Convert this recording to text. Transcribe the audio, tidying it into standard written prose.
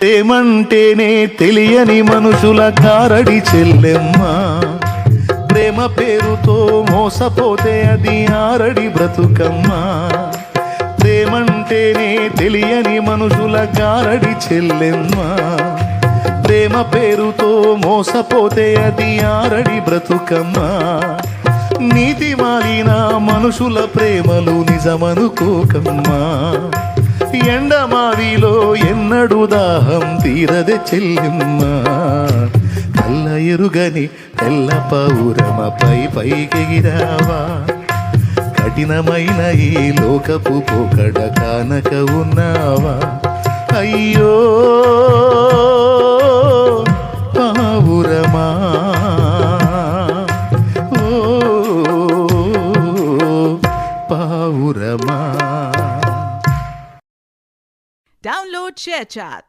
ప్రేమంటేనే తెలియని మనుషుల కారడి చెల్లెమ్మ, ప్రేమ పేరుతో మోసపోతే అది ఆరడి బ్రతుకమ్మ. ప్రేమంటేనే తెలియని మనుషుల కారడి చెల్లెమ్మ, ప్రేమ పేరుతో మోసపోతే అది ఆరడి బ్రతుకమ్మ. నీతి మాలిన మనుషుల ప్రేమలు నిజమనుకోకమ్మా, ఎండమావిలో ఎన్నడు దాహం తీరదే చెల్లెమ్మ. కళ్ళ ఎరుగని తెల్ల పౌరమపై పైకెగిరావా, కఠినమైన ఈ లోకపు పోకడ కానక ఉన్నావా. అయ్యో పావురమా, ఓ పావురమా. Download ShareChat.